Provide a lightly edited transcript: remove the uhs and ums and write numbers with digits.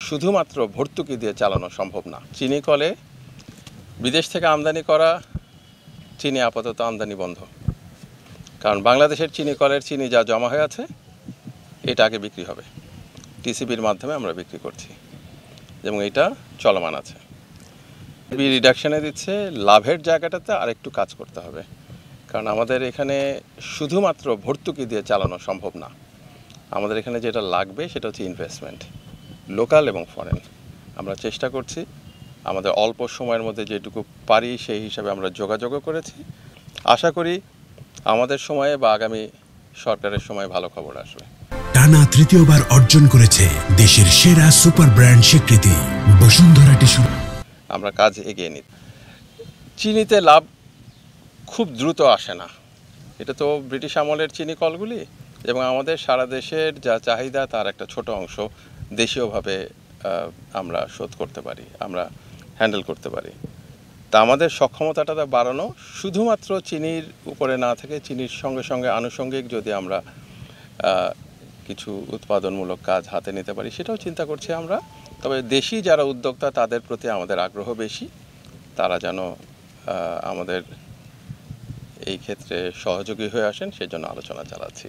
শুধুমাত্র ভর্তুকি দিয়ে চালানো সম্ভব না। চিনি কলে বিদেশ থেকে আমদানি করা চিনি আপাতত আমদানি বন্ধ, কারণ বাংলাদেশের চিনি কলের চিনি যা জমা হয়ে আছে এটা আগে বিক্রি হবে। টিসিবির মাধ্যমে আমরা বিক্রি করছি এবং এটা চলমান আছে। রিডাকশনে দিচ্ছে, লাভের জায়গাটাতে আরেকটু কাজ করতে হবে, কারণ আমাদের এখানে শুধুমাত্র ভর্তুকি দিয়ে চালানো সম্ভব না। আমাদের এখানে যেটা লাগবে সেটা হচ্ছে ইনভেস্টমেন্ট, লোকাল এবং ফরেন। আমরা চেষ্টা করছি আমাদের অল্প সময়ের মধ্যে যেটুকু পারি সেই হিসাবে আমরা যোগাযোগও করেছি। আশা করি আমাদের সময়ে বা আগামী সরকারের সময় ভালো খবর আসবে। টানা তৃতীয়বার অর্জন করেছে দেশের সেরা সুপার ব্র্যান্ড স্বীকৃতি বসুন্ধরা টিস্যু। আমরা কাজ এগিয়ে নিই। চিনিতে লাভ খুব দ্রুত আসে না, এটা তো ব্রিটিশ আমলের চিনি কলগুলি, এবং আমাদের সারা দেশের যা চাহিদা তার একটা ছোট অংশ দেশীয়ভাবে আমরা শোধ করতে পারি, আমরা হ্যান্ডেল করতে পারি। তা আমাদের সক্ষমতাটা বাড়ানো, শুধুমাত্র চিনির উপরে না থেকে চিনির সঙ্গে সঙ্গে আনুষঙ্গিক যদি আমরা কিছু উৎপাদনমূলক কাজ হাতে নিতে পারি সেটাও চিন্তা করছি আমরা। তবে দেশি যারা উদ্যোক্তা তাদের প্রতি আমাদের আগ্রহ বেশি, তারা যেন আমাদের এই ক্ষেত্রে সহযোগী হয়ে আসেন সেজন্য আলোচনা চালাচ্ছি।